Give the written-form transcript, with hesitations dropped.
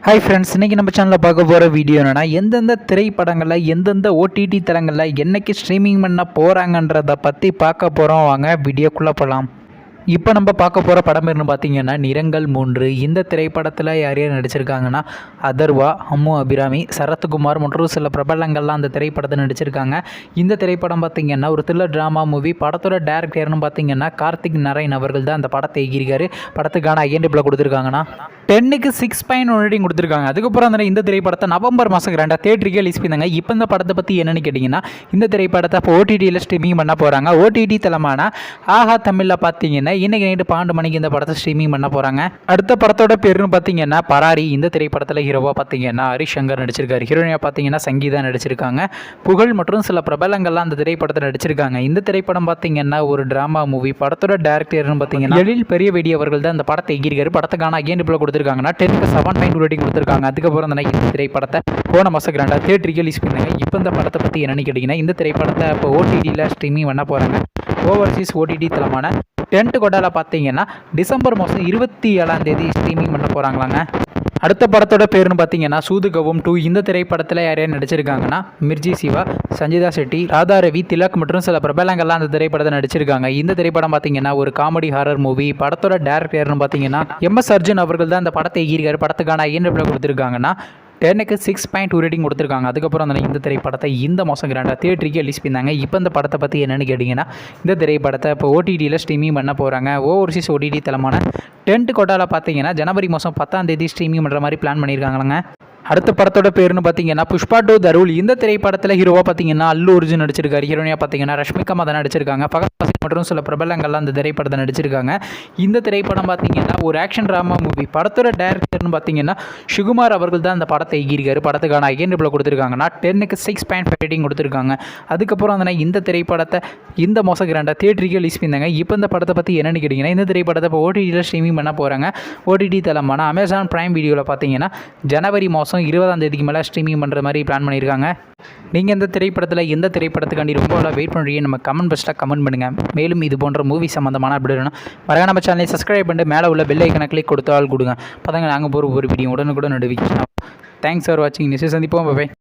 Hi friends, இன்றைக்கி நம்ம சேனலில் பார்க்க போகிற வீடியோ என்னென்னா, எந்தெந்த திரைப்படங்களில் எந்தெந்த ஓடிடி தளங்களில் என்றைக்கு ஸ்ட்ரீமிங் பண்ண போகிறாங்கன்றதை பற்றி பார்க்க போகிறோம். வாங்க வீடியோக்குள்ளே போகலாம். இப்போ நம்ம பார்க்க போகிற படம் பேர்னு பார்த்தீங்கன்னா நிறங்கள் 3. இந்த திரைப்படத்தில் யார் யார் நடிச்சிருக்காங்கன்னா அதர்வா, அம்மு அபிராமி, சரத்குமார் மற்றும் சில பிரபலங்கள்லாம் அந்த திரைப்படத்தை நடிச்சிருக்காங்க. இந்த திரைப்படம் பார்த்திங்கன்னா ஒரு த்ரில்லர் ட்ராமா மூவி. படத்தோட டேரக்டர்னு பார்த்தீங்கன்னா கார்த்திக் நாராயண் அவர்கள் தான் அந்த படத்தை எகிரிக்காரு. படத்துக்கான ஐஎன்டிபியில் கொடுத்துருக்காங்கன்னா 10க்கு 6.1 ரேட்டிங் கொடுத்துருக்காங்க. அதுக்கப்புறம் அந்த இந்த திரைப்படத்தை நவம்பர் மாதம் 2 தேட்டருக்கு ரிலீஸ் பண்ணாங்க. இப்போ இந்த படத்தை பற்றி என்னென்னு கேட்டிங்கன்னா, இந்த திரைப்படத்தை இப்போ ஓடிடியில் ஸ்ட்ரீமிங் பண்ண போகிறாங்க. ஓடிடி தளமான ஆஹா தமிழில் பார்த்தீங்கன்னா இன்னைக்கு நைட்டு 12 மணிக்கு இந்த படத்தை ஸ்ட்ரீமிங் பண்ண போகிறாங்க. அடுத்த படத்தோட பேருன்னு பார்த்தீங்கன்னா பராரி. இந்த திரைப்படத்தில் ஹீரோவாக பார்த்தீங்கன்னா ஹரிசங்கர் நடிச்சிருக்காரு. ஹீரோயினாக பார்த்தீங்கன்னா சங்கீதா நடிச்சிருக்காங்க. புகழ் மற்றும் சில பிரபலங்கள்லாம் அந்த திரைப்படத்தை நடிச்சிருக்காங்க. இந்த திரைப்படம் பார்த்தீங்கன்னா ஒரு ட்ராமா மூவி. படத்தோட டேரக்டர்னு பார்த்தீங்கன்னா எழில் பெரியவேடி அவர்கள் தான் அந்த படத்தை எகிரிக்காரு. படத்துக்கான ஐஎன்டிபியில் கொடுத்துருக்காங்கன்னா 10க்கு 7.2 ரேட்டிங் கொடுத்துருக்காங்க. அதுக்கப்புறம் இந்த திரைப்படத்தை போன மாதம் 2 தேட்டருக்கு ரிலீஸ் பண்ணாங்க. இப்போ இந்த படத்தை பற்றி என்னென்னு கேட்டிங்கன்னா, இந்த திரைப்படத்தை இப்போ ஓடிடியில் ஸ்ட்ரீமிங் பண்ண போகிறாங்க. ஓவர்சீஸ் ஓடிடி தளமான டென்ட் கொடால பார்த்தீங்கன்னா டிசம்பர் மாதம் 27 ஸ்ட்ரீமிங் பண்ண போகிறாங்களாங்க. அடுத்த படத்தோட பேருன்னு பார்த்தீங்கன்னா சூதுகவும் 2. இந்த திரைப்படத்தில் யார் யார் நடிச்சிருக்காங்கன்னா மிர்ஜி சிவா, சஞ்சிதா செட்டி, ராதா ரவி, திலக் மற்றும் சில பிரபலங்கள்லாம் அந்த திரைப்படத்தை நடிச்சிருக்காங்க. இந்த திரைப்படம் பார்த்தீங்கன்னா ஒரு காமெடி ஹாரர் மூவி. படத்தோட டேரக்டர்னு பார்த்தீங்கன்னா MS அர்ஜுன் அவர்கள் தான் அந்த படத்தை எகிரிக்காரு. படத்துக்கான ஐஎன்டிபியில் கொடுத்துருக்காங்கன்னா 10க்கு 6.2 ரேட்டிங் கொடுத்துருக்காங்க. அதுக்கப்புறம் இந்த திரைப்படத்தை இந்த மாதம் 2 தேட்டருக்கு ரிலீஸ் பண்ணாங்க. இப்போ இந்த படத்தை பற்றி என்னென்னு கேட்டிங்கன்னா, இந்த திரைப்படத்தை இப்போ ஓடிடியில் ஸ்ட்ரீமிங் பண்ண போகிறாங்க. ஓவர்சீஸ் ஓடிடி தளமான டென்ட் கொட்டாவில் பார்த்தீங்கன்னா ஜனவரி மாதம் 10 ஸ்ட்ரீமிங் பண்ணுற மாதிரி பிளான் பண்ணியிருக்காங்களங்க. அடுத்த படத்தோட பேருன்னு பார்த்தீங்கன்னா புஷ்பா 2 த ரூல். இந்த திரைப்படத்தில் ஹீரோவாக பார்த்தீங்கன்னா அல்லு அர்ஜுன் நடிச்சிருக்காரு. ஹீரோனியாக பார்த்தீங்கன்னா ரஷ்மிகா மதன் நடிச்சிருக்காங்க. பகத் மற்றும் சில பிரபலங்கள்லாம் அந்த திரைப்படத்தை நடிச்சிருக்காங்க. இந்த திரைப்படம் பார்த்தீங்கன்னா ஒரு ஆக்ஷன் ட்ராமா மூவி. படத்தோட டேரக்டர்னு பார்த்தீங்கன்னா சுகுமார் அவர்கள் தான் அந்த படத்தை எகிரிக்காரு. படத்துக்கான ஐஎன்டிபியில் கொடுத்துருக்காங்கன்னா 10க்கு 6.5 ரேட்டிங் கொடுத்துருக்காங்க. அதுக்கப்புறம் இந்த திரைப்படத்தை இந்த மாதம் 2 தேட்டருக்கு ரிலீஸ் பண்ணாங்க. இப்போ இந்த படத்தை பற்றி என்னென்னு கேட்டிங்கன்னா, இந்த திரைப்படத்தை இப்போ ஓடிடியில் ஸ்ட்ரீமிங் பண்ண போகிறாங்க. ஓடிடி தளமான அமேசான் பிரைம் வீடியோவில் பார்த்தீங்கன்னா ஜனவரி மாதம் 20 மேலே ஸ்ட்ரீமிங் பண்ணுற மாதிரி பிளான் பண்ணியிருக்காங்க. நீங்கள் இந்த திரைப்படத்தில் எந்த திரைப்படத்துக்காண்டி ரொம்ப வெயிட் பண்ணுறீங்க நம்ம கமெண்ட் பாக்ஸில் கமெண்ட் பண்ணுங்கள். மேலும் இது போன்ற மூவி சம்மந்தமான அப்படி வேணும் மறக்காம நம்ம சேனலை சப்ஸ்கிரைப் பண்ணிட்டு மேலே உள்ள பெல் ஐக்கனை கிளிக் கொடுத்தால் கொடுங்க. அப்போ தாங்க நாங்கள் போகிற ஒரு வீடியோ உடனுக்குடன் நோட்டிஃபிகேஷன். தேங்க்ஸ் ஃபார் வாட்சிங். நிச்சயம் சந்திப்போம். பை.